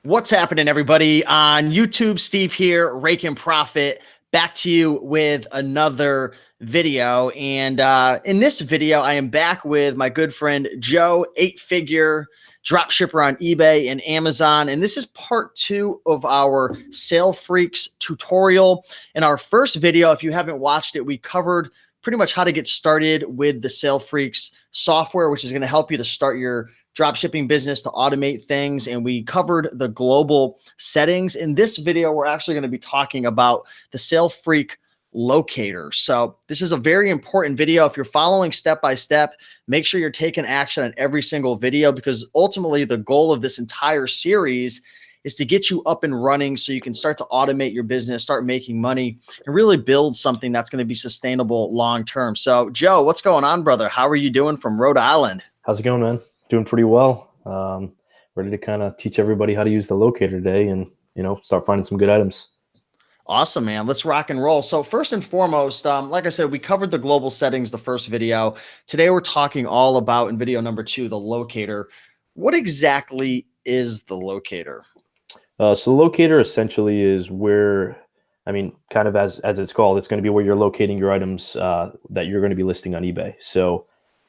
What's happening, everybody? On YouTube, Steve here, Rake and Profit, back to you with another video. And in this video, I am back with my good friend Joe, 8-figure drop shipper on eBay and Amazon. And this is part 2 of our Sale Freaks tutorial. In our first video, if you haven't watched it, we covered pretty much how to get started with the Sale Freaks software, which is going to help you to start your drop shipping business, to automate things. And we covered the global settings. In this video, we're actually going to be talking about the Sale Freak Locator. So this is a very important video. If you're following step by step, make sure you're taking action on every single video, because ultimately the goal of this entire series is to get you up and running so you can start to automate your business, start making money, and really build something that's going to be sustainable long term. So Joe, what's going on, brother? How are you doing from Rhode Island? How's it going, man? Doing pretty well. Ready to kind of teach everybody how to use the locator today and, start finding some good items. Awesome, man. Let's rock and roll. So first and foremost, like I said, we covered the global settings the first video. Today, we're talking all about, in video number 2, the locator. What exactly is the locator? So the locator essentially is where, kind of as it's called, it's going to be where you're locating your items that you're going to be listing on eBay. So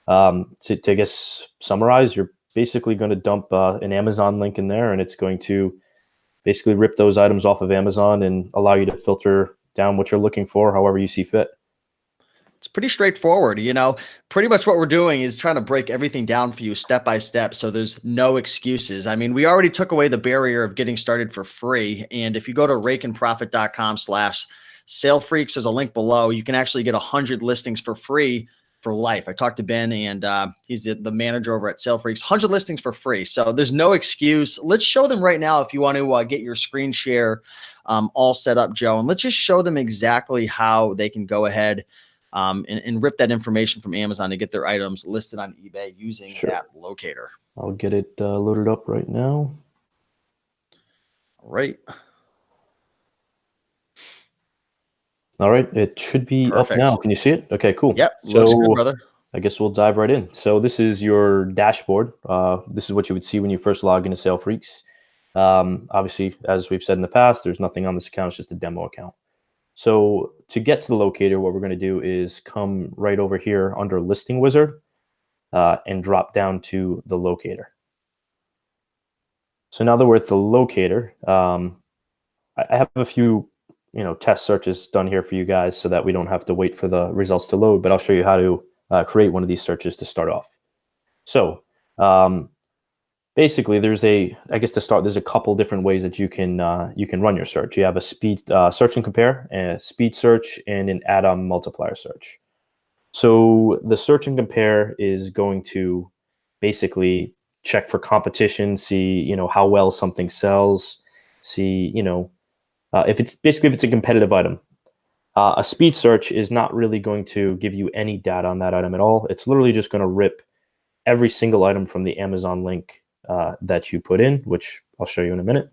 to I guess summarize, you're basically going to dump an Amazon link in there, and it's going to basically rip those items off of Amazon and allow you to filter down what you're looking for however you see fit. It's pretty straightforward. Pretty much what we're doing is trying to break everything down for you step by step, so there's no excuses. I mean, we already took away the barrier of getting started for free. And if you go to rakeandprofit.com/salefreaks, there's a link below. You can actually get 100 listings for free for life. I talked to Ben, and he's the manager over at Sale Freaks. 100 listings for free. So there's no excuse. Let's show them right now if you want to get your screen share all set up, Joe. And let's just show them exactly how they can go ahead and rip that information from Amazon to get their items listed on eBay using that locator. I'll get it loaded up right now. All right. All right, it should be Perfect. Up now. Can you see it? Okay, cool. Yep, looks good, brother. I guess we'll dive right in. So this is your dashboard. This is what you would see when you first log into Sale Freaks. Obviously, as we've said in the past, there's nothing on this account. It's just a demo account. So to get to the locator, what we're going to do is come right over here under Listing Wizard and drop down to the locator. So now that we're at the locator, I have a few test searches done here for you guys so that we don't have to wait for the results to load, but I'll show you how to create one of these searches to start off. So basically there's a couple different ways that you can run your search. You have a speed search and compare, a speed search, and an add-on multiplier search. So the search and compare is going to basically check for competition, see how well something sells, see if it's a competitive item. A speed search is not really going to give you any data on that item at all. It's literally just going to rip every single item from the Amazon link that you put in, which I'll show you in a minute.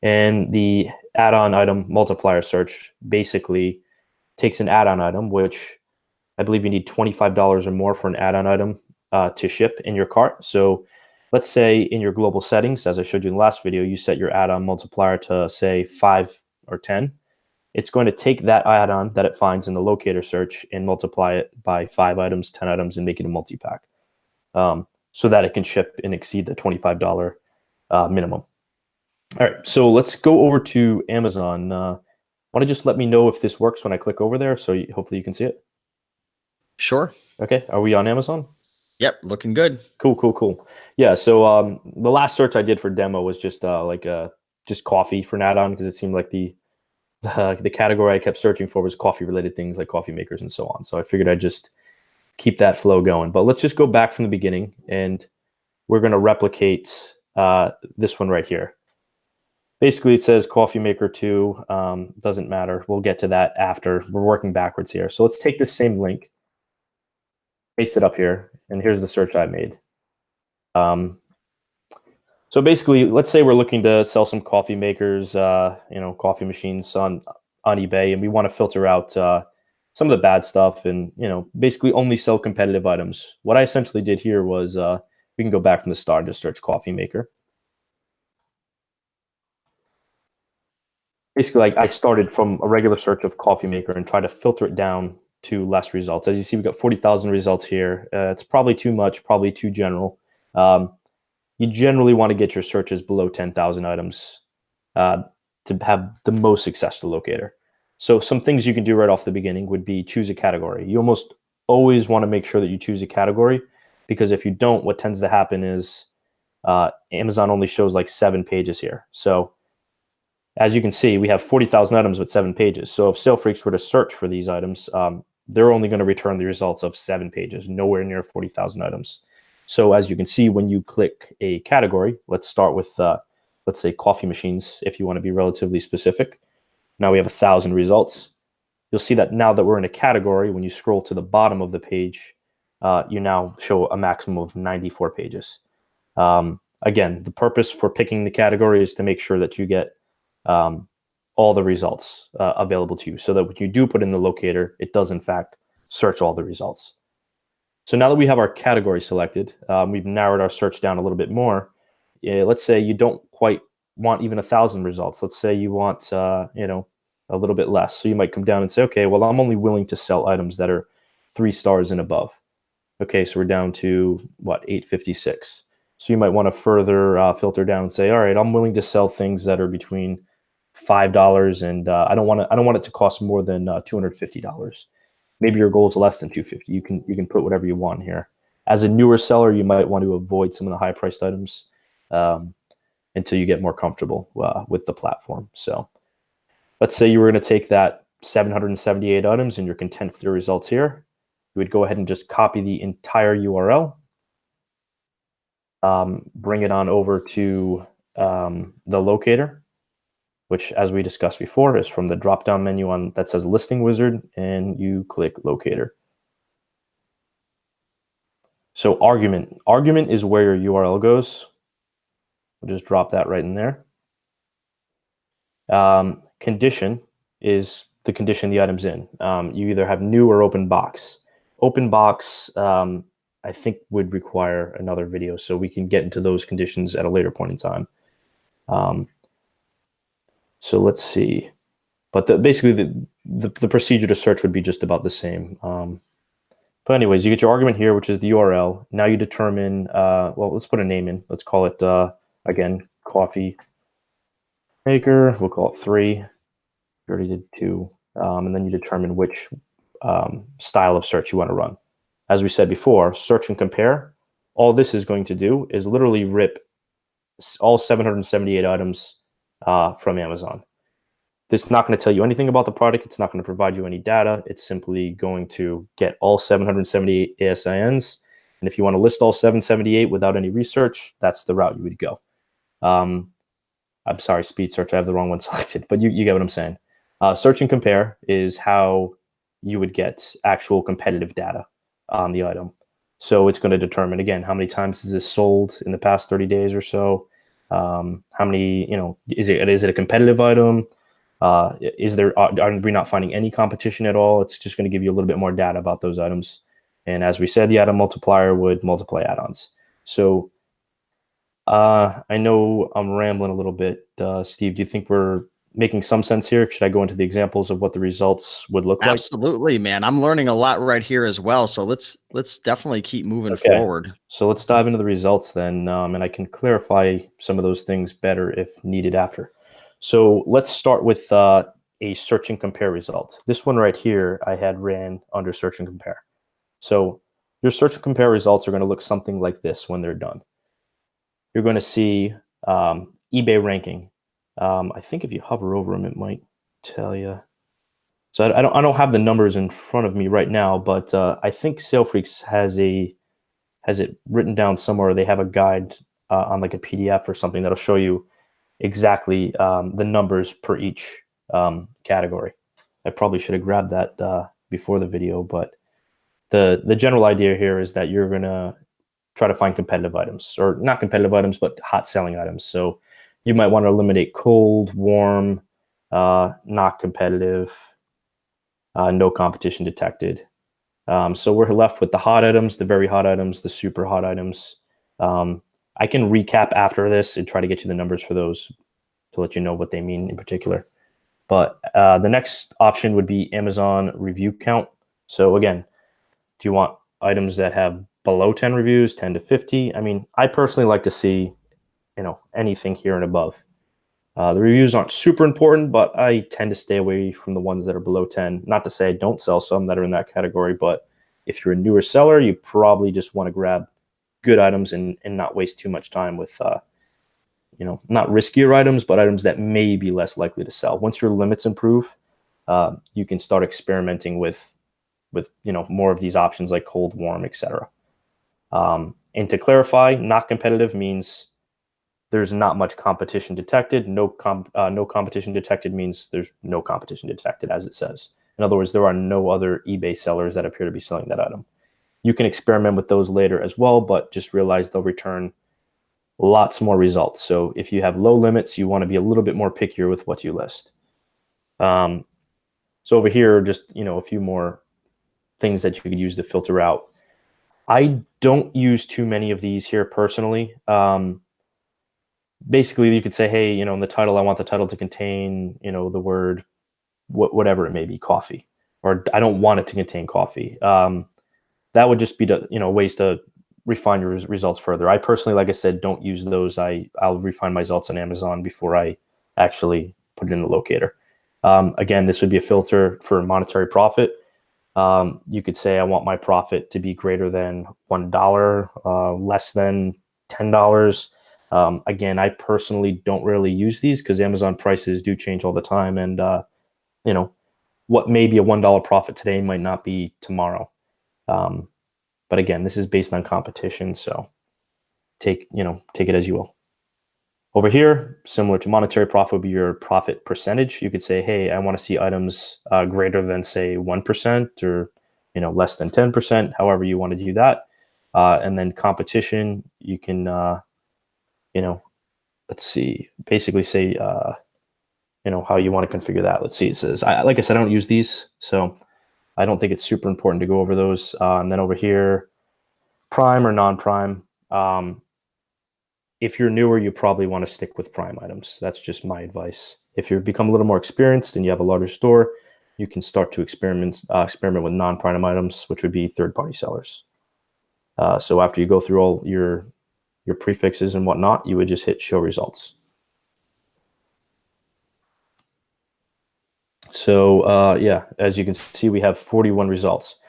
And the add-on item multiplier search basically takes an add-on item, which I believe you need $25 or more for an add-on item to ship in your cart. So let's say in your global settings, as I showed you in the last video, you set your add-on multiplier to say 5 or 10. It's going to take that add-on that it finds in the locator search and multiply it by 5 items, 10 items, and make it a multi-pack so that it can ship and exceed the $25 minimum. All right, so let's go over to Amazon. Want to just let me know if this works when I click over there, so hopefully you can see it? Sure. Okay, are we on Amazon? Yep, looking good. Cool. Yeah, so the last search I did for demo was just just coffee for an add-on, because it seemed like the category I kept searching for was coffee-related things like coffee makers and so on. So I figured I'd just keep that flow going. But let's just go back from the beginning, and we're going to replicate this one right here. Basically, it says coffee maker 2. Doesn't matter. We'll get to that after. We're working backwards here. So let's take this same link, paste it up here, and here's the search I made. So basically, let's say we're looking to sell some coffee makers, coffee machines on eBay, and we want to filter out some of the bad stuff and, basically only sell competitive items. What I essentially did here was we can go back from the start and just search coffee maker. basically, like, I started from a regular search of coffee maker and try to filter it down to less results. As you see, we got 40,000 results here. It's probably too much, probably too general. Um, you generally want to get your searches below 10,000 items uh, to have the most success to Locator. So some things you can do right off the beginning would be choose a category. You almost always want to make sure that you choose a category, because if you don't, what tends to happen is Amazon only shows like 7 pages here. So as you can see, we have 40,000 items with 7 pages. So if Sale Freaks were to search for these items, they're only going to return the results of 7 pages, nowhere near 40,000 items. So as you can see, when you click a category, let's start with, let's say, coffee machines, if you want to be relatively specific. Now we have 1,000 results. You'll see that now that we're in a category, when you scroll to the bottom of the page, you now show a maximum of 94 pages. Again, the purpose for picking the category is to make sure that you get all the results available to you, so that when you do put in the locator, it does in fact search all the results. So now that we have our category selected, we've narrowed our search down a little bit more. Let's say you don't quite want even 1,000 results. Let's say you want, a little bit less. So you might come down and say, okay, well, I'm only willing to sell items that are 3 stars and above. Okay, so we're down to what, 856. So you might want to further filter down and say, all right, I'm willing to sell things that are between $5 and I don't want it to cost more than $250. Maybe your goal is less than $250. You can put whatever you want here. As a newer seller, you might want to avoid some of the high priced items until you get more comfortable with the platform. So let's say you were going to take that 778 items and you're content with your results here. You would go ahead and just copy the entire URL, bring it on over to the locator, which, as we discussed before, is from the drop-down menu on that says Listing Wizard, and you click Locator. So argument is where your URL goes. We'll just drop that right in there. Condition is the condition the item's in. You either have new or open box. Open box, I think, would require another video, so we can get into those conditions at a later point in time. So let's see. But basically, the procedure to search would be just about the same. But anyways, you get your argument here, which is the URL. Now you determine, well, let's put a name in. Let's call it, again, coffee maker. We'll call it 3. We already did 2. And then you determine which style of search you want to run. As we said before, search and compare. All this is going to do is literally rip all 778 items from Amazon. This is not going to tell you anything about the product. It's not going to provide you any data. It's simply going to get all 778 ASINs. And if you want to list all 778 without any research, that's the route you would go. I'm sorry, speed search. I have the wrong one selected, but you get what I'm saying. Search and compare is how you would get actual competitive data on the item. So it's going to determine, again, how many times is this sold in the past 30 days or so? How many, is it a competitive item? Are we not finding any competition at all? It's just going to give you a little bit more data about those items. And as we said, the add-on multiplier would multiply add-ons. So I know I'm rambling a little bit. Steve, do you think we're making some sense here? Should I go into the examples of what the results would look like? Absolutely, man. I'm learning a lot right here as well. So let's definitely keep moving forward. So let's dive into the results then, and I can clarify some of those things better if needed after. So let's start with a search and compare result. This one right here, I had ran under search and compare. So your search and compare results are going to look something like this when they're done. You're going to see eBay ranking. I think if you hover over them, it might tell you. So I don't have the numbers in front of me right now, but I think Sale Freaks has it written down somewhere. They have a guide on like a PDF or something that'll show you exactly the numbers per each category. I probably should have grabbed that before the video, but the general idea here is that you're gonna try to find competitive items, or not competitive items, but hot selling items. So you might want to eliminate cold, warm, not competitive, no competition detected. So we're left with the hot items, the very hot items, the super hot items. I can recap after this and try to get you the numbers for those to let you know what they mean in particular. But the next option would be Amazon review count. So again, do you want items that have below 10 reviews, 10 to 50? I mean, I personally like to see, anything here and above. The reviews aren't super important, but I tend to stay away from the ones that are below 10. Not to say I don't sell some that are in that category, but if you're a newer seller, you probably just want to grab good items and not waste too much time with, not riskier items, but items that may be less likely to sell. Once your limits improve, you can start experimenting with more of these options like cold, warm, etc. And to clarify, not competitive means there's not much competition detected. No competition detected means there's no competition detected, as it says. In other words, there are no other eBay sellers that appear to be selling that item. You can experiment with those later as well, but just realize they'll return lots more results. So if you have low limits, you want to be a little bit more pickier with what you list. So over here, just a few more things that you could use to filter out. I don't use too many of these here personally. Basically, you could say, hey, in the title, I want the title to contain, the word, whatever it may be, coffee, or I don't want it to contain coffee. That would just be ways to refine your results further. I personally, like I said, don't use those. I'll refine my results on Amazon before I actually put it in the locator. Again, this would be a filter for monetary profit. You could say I want my profit to be greater than $1, less than $10. Again, I personally don't really use these because Amazon prices do change all the time, and what may be a $1 profit today might not be tomorrow. But again, this is based on competition, so take it as you will. Over here, similar to monetary profit, would be your profit percentage. You could say, hey, I want to see items greater than, say, 1% or less than 10%, however you want to do that. And then competition, you can let's see, basically say how you want to configure that. Let's see, it says, like I said, I don't use these, so I don't think it's super important to go over those. And then over here, prime or non-prime. If you're newer, you probably want to stick with prime items. That's just my advice. If you become a little more experienced and you have a larger store, you can start to experiment with non-prime items, which would be third-party sellers. So after you go through all your prefixes and whatnot, you would just hit show results. So yeah, as you can see, we have 41 results.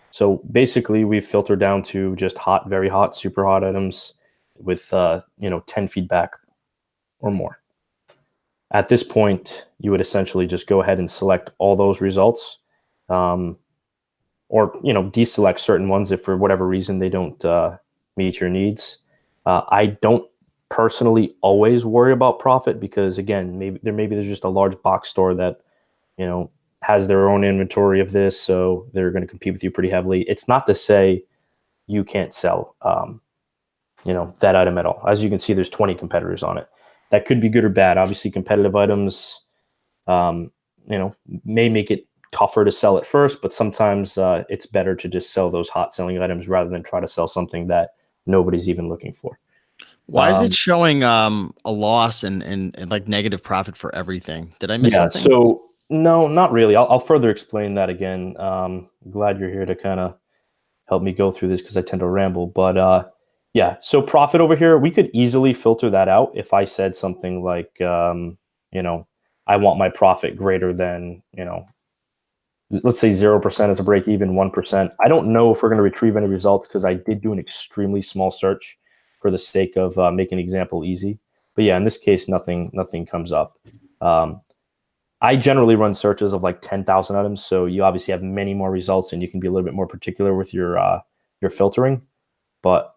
So basically, we've filtered down to just hot, very hot, super hot items with 10 feedback or more. At this point, you would essentially just go ahead and select all those results, or deselect certain ones if for whatever reason they don't meet your needs. I don't personally always worry about profit because, again, maybe there's just a large box store that has their own inventory of this, so they're going to compete with you pretty heavily. It's not to say you can't sell that item at all. As you can see, there's 20 competitors on it. That could be good or bad. Obviously, competitive items may make it tougher to sell at first, but sometimes it's better to just sell those hot selling items rather than try to sell something that nobody's even looking for. Why is it showing a loss and like negative profit for everything? Did I miss something? So no, not really. I'll further explain that again. Glad you're here to kind of help me go through this because I tend to ramble. But yeah, so profit over here, we could easily filter that out if I said something like, I want my profit greater than, let's say 0% to break even, 1%. I don't know if we're going to retrieve any results because I did do an extremely small search for the sake of making an example easy. But yeah, in this case, nothing comes up. I generally run searches of like 10,000 items, so you obviously have many more results, and you can be a little bit more particular with your filtering. But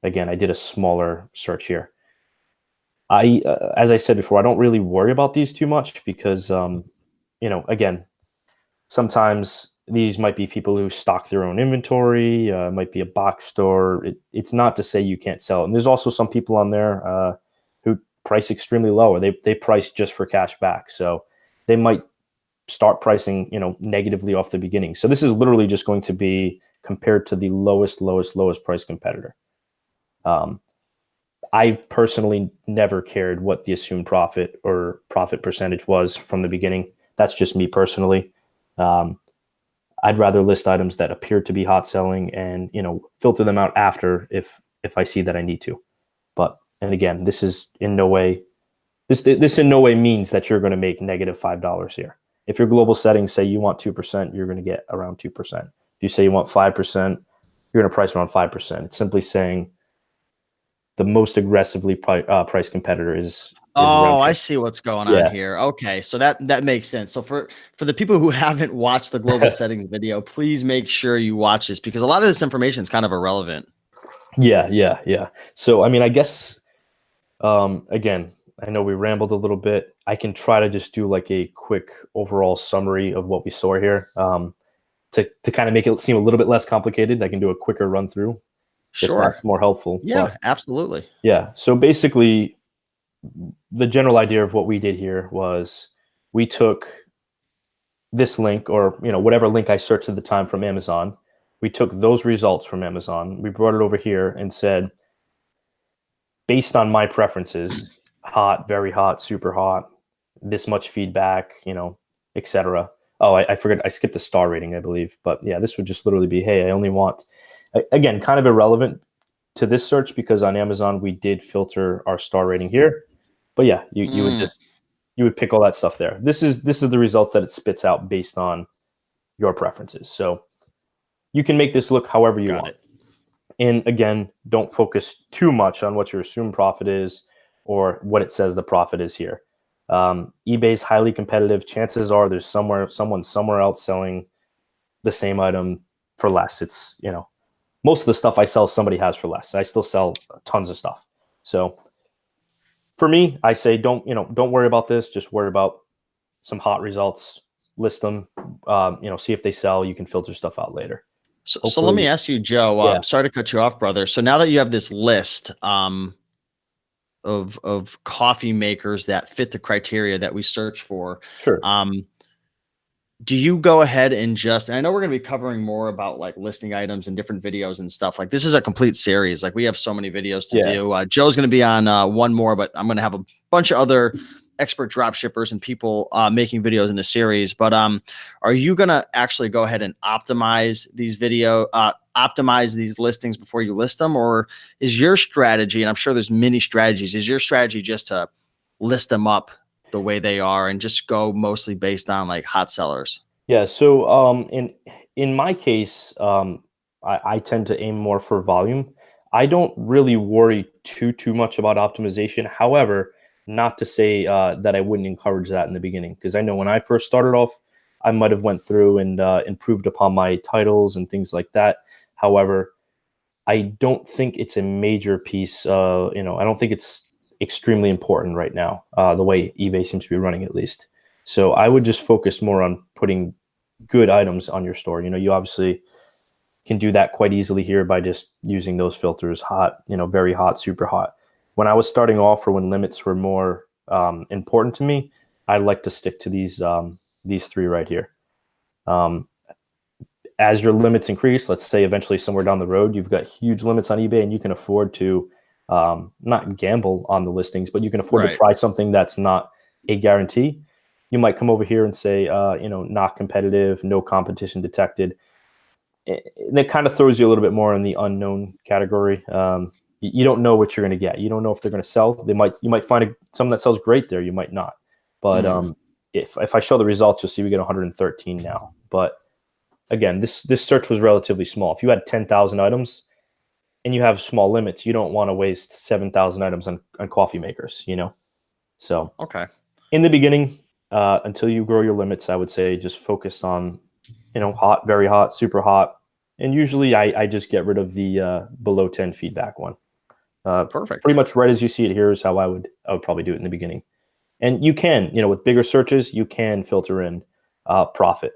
again, I did a smaller search here. As I said before, I don't really worry about these too much because, again, sometimes these might be people who stock their own inventory, might be a box store. It's not to say you can't sell it. And there's also some people on there who price extremely low, or they price just for cash back. So they might start pricing, negatively off the beginning. So this is literally just going to be compared to the lowest price competitor. I personally never cared what the assumed profit or profit percentage was from the beginning. That's just me personally. Um, I'd rather list items that appear to be hot selling and, filter them out after if I see that I need to. But and again, this in no way means that you're going to make negative $5 here. If your global settings say you want 2%, you're going to get around 2%. If you say you want 5%, you're going to price around 5%. It's simply saying the most aggressively priced competitor is around Oh, I here. see what's going on Yeah. here. Okay, so that makes sense. So for the people who haven't watched the global settings video, please make sure you watch this because a lot of this information is kind of irrelevant. Yeah. So, I mean, I guess, again, I know we rambled a little bit. I can try to just do like a quick overall summary of what we saw here. To kind of make it seem a little bit less complicated, I can do a quicker run through if Sure. that's more helpful. But Yeah, absolutely. yeah, so basically, the general idea of what we did here was we took this link or whatever link I searched at the time from Amazon. We took those results from Amazon. We brought it over here and said, based on my preferences, hot, very hot, super hot, this much feedback, etc. Oh, I forgot. I skipped the star rating, I believe. But yeah, this would just literally be, hey, I only want, again, kind of irrelevant to this search because on Amazon we did filter our star rating here. But yeah, you would pick all that stuff there. This is the results that it spits out based on your preferences. So you can make this look however you Got want. it. And again, don't focus too much on what your assumed profit is or what it says the profit is here. eBay's highly competitive. Chances are there's someone somewhere else selling the same item for less. It's, most of the stuff I sell, somebody has for less. I still sell tons of stuff. So for me, I say don't worry about this. Just worry about some hot results, list them, see if they sell. You can filter stuff out later. So let me Hopefully, ask you, Joe. yeah, Sorry to cut you off, brother. So now that you have this list of coffee makers that fit the criteria that we search for, sure. um, do you go ahead and and I know we're going to be covering more about like listing items and different videos and stuff. Like this is a complete series. Like we have so many videos to Yeah, do. Joe's going to be on one more, but I'm going to have a bunch of other expert drop shippers and people making videos in the series. But are you going to actually go ahead and optimize optimize these listings before you list them? Or is your strategy, and I'm sure there's many strategies, is your strategy just to list them up the way they are and just go mostly based on like hot sellers? yeah. So in my case, I tend to aim more for volume. I don't really worry too much about optimization. However, not to say that I wouldn't encourage that in the beginning, because I know when I first started off, I might have went through and improved upon my titles and things like that. However, I don't think it's a major piece. I don't think it's extremely important right now, the way eBay seems to be running at least. So I would just focus more on putting good items on your store. You obviously can do that quite easily here by just using those filters: hot, very hot, super hot. When I was starting off, or when limits were more important to me, I like to stick to these three right here. Um, as your limits increase, let's say eventually somewhere down the road, you've got huge limits on eBay and you can afford to not gamble on the listings, but you can afford to Right. try something that's not a guarantee. You might come over here and say, not competitive, no competition detected. And it kind of throws you a little bit more in the unknown category. You don't know what you're going to get. You don't know if they're going to sell. You might find something that sells great there. You might not. But Mm. if I show the results, you'll see we get 113 now. But again, this search was relatively small. If you had 10,000 items and you have small limits, you don't want to waste 7,000 items on coffee makers, So Okay. in the beginning, until you grow your limits, I would say just focus on, hot, very hot, super hot. And usually I just get rid of the below 10 feedback one. Pretty Perfect. much right as you see it here is how I would probably do it in the beginning. And you can, with bigger searches, you can filter in profit.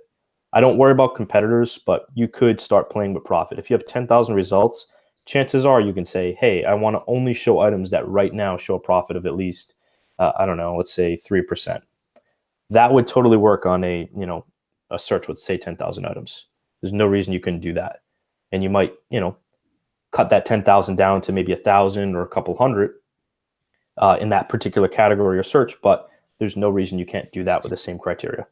I don't worry about competitors, but you could start playing with profit. If you have 10,000 results, chances are you can say, hey, I want to only show items that right now show a profit of at least, I don't know, let's say 3%. That would totally work on a search with, say, 10,000 items. There's no reason you couldn't do that. And you might, cut that 10,000 down to maybe 1,000 or a couple hundred. in that particular category or search, but there's no reason you can't do that with the same criteria.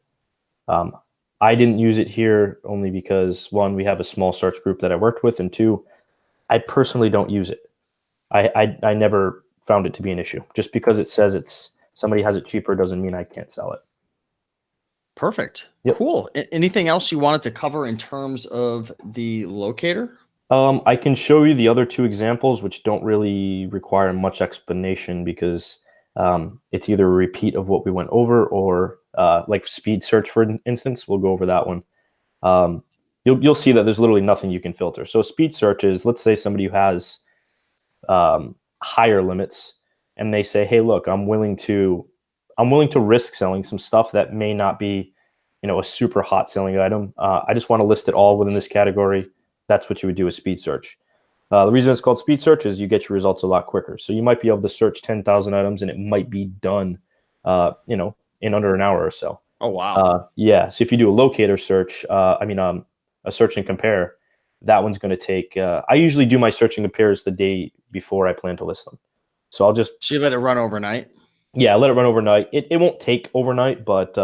I didn't use it here only because, one, we have a small search group that I worked with, and two, I personally don't use it. I never found it to be an issue. Just because it says it's somebody has it cheaper doesn't mean I can't sell it. Perfect. Yep. Cool. Anything else you wanted to cover in terms of the locator? I can show you the other two examples, which don't really require much explanation because it's either a repeat of what we went over or like speed search, for instance. We'll go over that one. You'll see that there's literally nothing you can filter. So speed search is, let's say somebody who has higher limits and they say, hey, look, I'm willing to risk selling some stuff that may not be, a super hot selling item. I just want to list it all within this category. That's what you would do with speed search. The reason it's called speed search is you get your results a lot quicker. So you might be able to search 10,000 items and it might be done, in under an hour or so. Oh, wow. Yeah. So if you do a locator search, a search and compare, that one's going to take, I usually do my search and compares the day before I plan to list them. So So you let it run overnight? Yeah, let it run overnight. It won't take overnight, but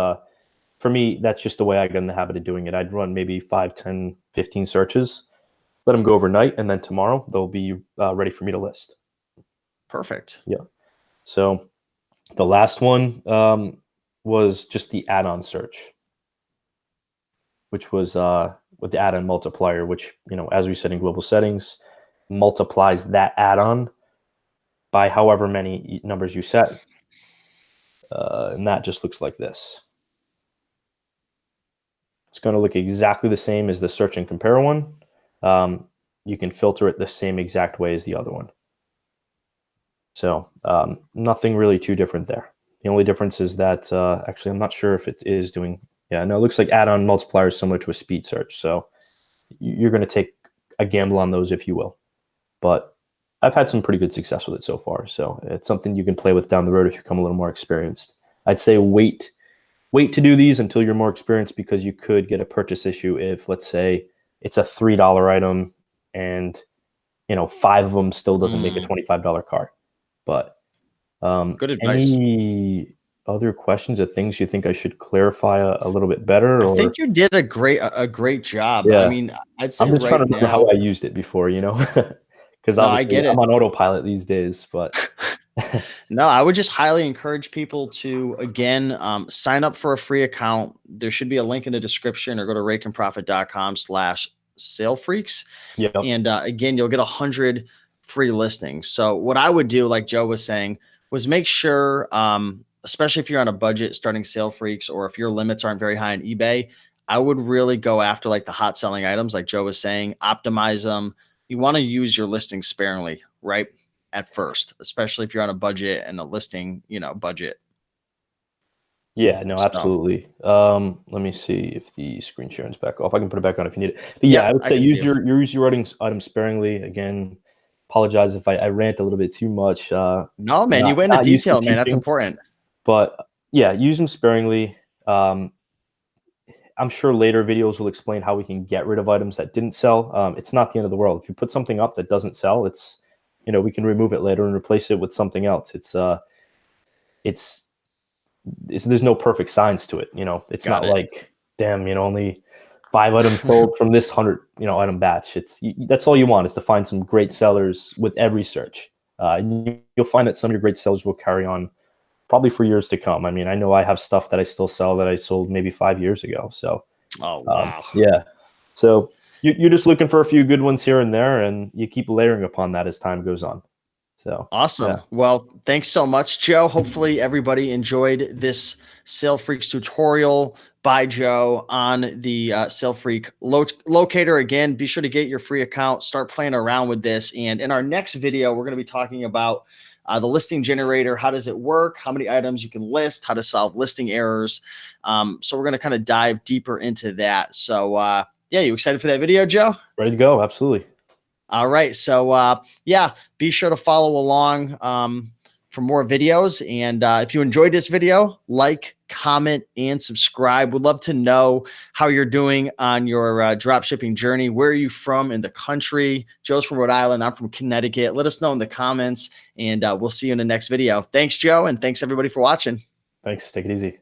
for me, that's just the way I got in the habit of doing it. I'd run maybe 5, 10, 15 searches, let them go overnight, and then tomorrow they'll be ready for me to list. Perfect. Yeah. So the last one was just the add-on search, which was with the add-on multiplier, which, as we said in global settings, multiplies that add-on by however many numbers you set. And that just looks like this. It's going to look exactly the same as the search and compare one. You can filter it the same exact way as the other one. So nothing really too different there. The only difference is that, actually, I'm not sure if it is doing, it looks like add-on multiplier is similar to a speed search. So you're going to take a gamble on those, if you will. But I've had some pretty good success with it so far. So it's something you can play with down the road if you become a little more experienced. I'd say wait to do these until you're more experienced, because you could get a purchase issue if, let's say, it's a $3 item and 5 of them still doesn't make a $25 cart. But good advice. Any other questions or things you think I should clarify a little bit better? I think you did a great job. Yeah. I mean, I'd say I'm just right trying to remember now, how I used it before, because No, I obviously get it. I'm on autopilot these days. But No, I would just highly encourage people to, again, sign up for a free account. There should be a link in the description, or go to rakeandprofit.com/salefreaks. yeah, And again, you'll get 100 free listings. So what I would do, like Joe was saying, was make sure, especially if you're on a budget starting Sale Freaks, or if your limits aren't very high on eBay, I would really go after like the hot selling items, like Joe was saying, optimize them. You want to use your listings sparingly, right? At first, especially if you're on a budget and a listing, budget. yeah, no, So absolutely. Let me see if the screen sharing's back off. I can put it back on if you need it. But yeah, yeah, I would say can use see 'em. your items sparingly. Again, apologize if I rant a little bit too much. No, man, you Not went into used to detail, man. That's teaching, important. but yeah, use them sparingly. I'm sure later videos will explain how we can get rid of items that didn't sell. It's not the end of the world. If you put something up that doesn't sell, it's, we can remove it later and replace it with something else. It's there's no perfect science to it. It's Got not it. like, damn, only 5 items sold from this 100, item batch. That's all you want, is to find some great sellers with every search. You'll find that some of your great sellers will carry on probably for years to come. I mean, I know I have stuff that I still sell that I sold maybe 5 years ago. So, Oh, wow. yeah. So you're just looking for a few good ones here and there, and you keep layering upon that as time goes on. So Awesome. yeah. Well, thanks so much, Joe. Hopefully everybody enjoyed this Sale Freaks tutorial by Joe on the Sale Freak Locator. Again, be sure to get your free account, start playing around with this. And in our next video, we're going to be talking about the listing generator. How does it work? How many items you can list? How to solve listing errors? So we're going to kind of dive deeper into that. So yeah, you excited for that video, Joe? Ready to go. Absolutely. All right. So yeah, be sure to follow along for more videos. And if you enjoyed this video, like, comment, and subscribe. We'd love to know how you're doing on your drop shipping journey. Where are you from in the country? Joe's from Rhode Island. I'm from Connecticut. Let us know in the comments, and we'll see you in the next video. Thanks, Joe, and thanks everybody for watching. Thanks. Take it easy.